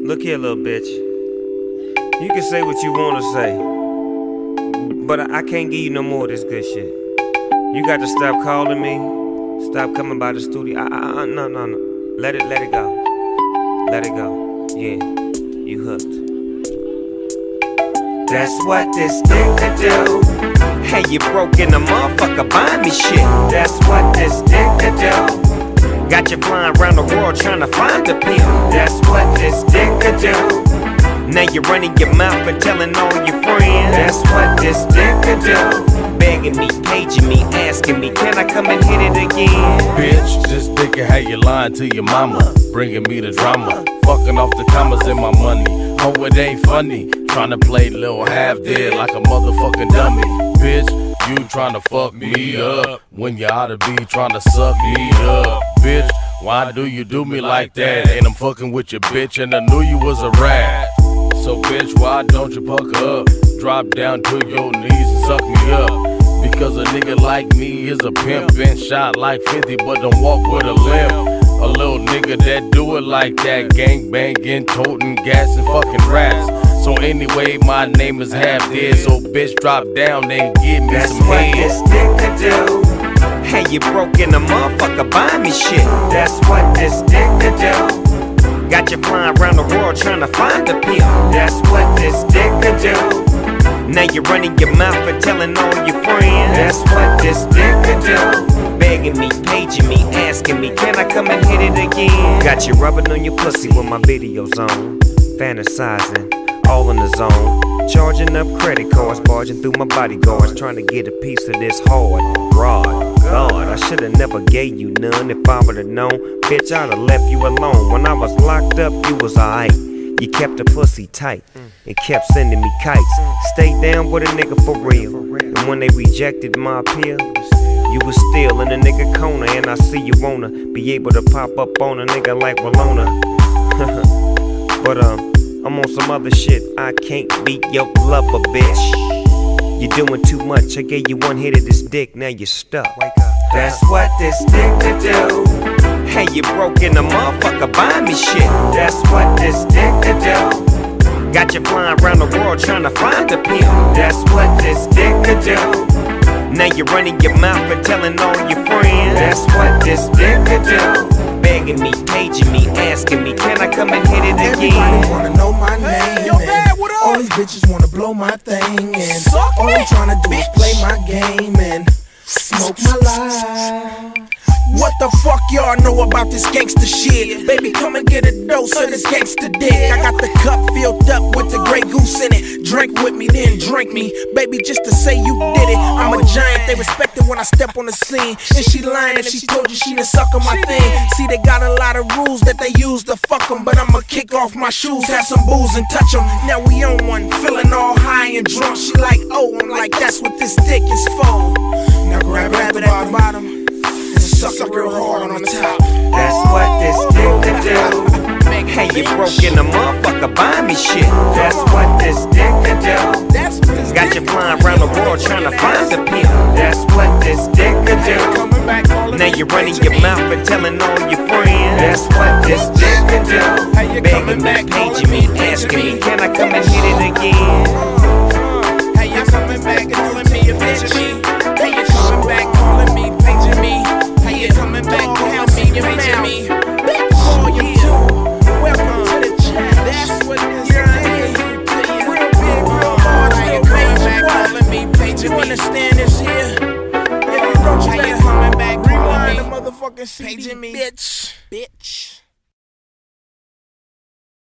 Look here, little bitch. You can say what you wanna say, but I can't give you no more of this good shit. You got to stop calling me, stop coming by the studio. No. Let it go. Let it go. Yeah, you hooked. That's what this nigga do. Hey, you broke in the motherfucker, buy me shit. That's what this nigga do. Got you flying around the world trying to find the pill. That's what this nigga do. Now you're running your mouth and telling all your friends. That's what this nigga do. Begging me, paging me, asking me, can I come and hit it again? Bitch, this nigga had you lying to your mama, bringing me the drama, fucking off the commas in my money. Oh, it ain't funny, trying to play little half dead like a motherfucking dummy. Bitch, you tryna fuck me up when you oughta be tryna suck me up. Bitch, why do you do me like that? And I'm fucking with your bitch and I knew you was a rat. So bitch, why don't you pucker up? Drop down to your knees and suck me up. Because a nigga like me is a pimp, been shot like 50 but don't walk with a limp. A little nigga that do it like that, gang banging, toting gas and fucking rats. So anyway, my name is Half Dead, so bitch drop down and give me That's some head. That's what this nigga do. Hey, you broke in the motherfucker, buy me shit. That's what this nigga do. Got you flying around the world trying to find the pill. That's what this nigga do. Now you're running your mouth and telling all your friends. That's what this nigga do. Begging me, paging me, asking me, can I come and hit it again? Got you rubbing on your pussy with my videos on, fantasizing, all in the zone. Charging up credit cards, barging through my bodyguards, trying to get a piece of this hard rod. God, I should've never gave you none. If I would've known, bitch, I'd have left you alone. When I was locked up, you was alright. You kept the pussy tight and kept sending me kites. Stayed down with a nigga for real. And when they rejected my appeal, you was still in a nigga corner. And I see you wanna be able to pop up on a nigga like Walona. But I'm on some other shit. I can't be your lover, bitch. You're doing too much. I gave you one hit of this dick, now you're stuck. That's what this nigga do. Hey, you broke in the motherfucker, buy me shit. That's what this nigga do. Got you flying around the world trying to find the pill. That's what this nigga do. Now you're running your mouth and telling all your friends. That's what this nigga do. Begging me, paging me, asking me, can I come and hit it again? Everybody wanna know my name. All these bitches wanna blow my thing. And all I'm tryna do is play my game and smoke my life. What the fuck y'all know about this gangsta shit? Baby, come and get a dose of this gangsta dick. I got the cup filled up with the Grey Goose in it. Drink with me, then drink me. Baby, just to say you did it. I'm a giant, they respect it when I step on the scene. And she lying if she told you she done suck on my thing. See, they got a lot of rules that they use to fuck them. But I'ma kick off my shoes, have some booze and touch them. Now we on one, feeling all high and drunk. She like, oh, I'm like, that's what this dick is for. Now grab it at the bottom. Suck real hard on the top. That's what this nigga do. Hey, you broke in the motherfucker, buy me shit. That's what this nigga do. Got you flying around the world trying to find the pill. That's what this nigga do. Now you're running your mouth and telling all your friends. That's what this nigga do. Begging me, paging me, asking me, can I come and hit it again? Hey, you coming back and calling me a bitch? Hey, you coming back calling me, paging me? Hey, you coming back calling me, paging me? Call you too. Welcome to the chat. That's what this is. Real big, real hard. Hey, you coming back calling me, paging me? You understand this here? If you don't, you coming back calling me, motherfucking paging me, bitch.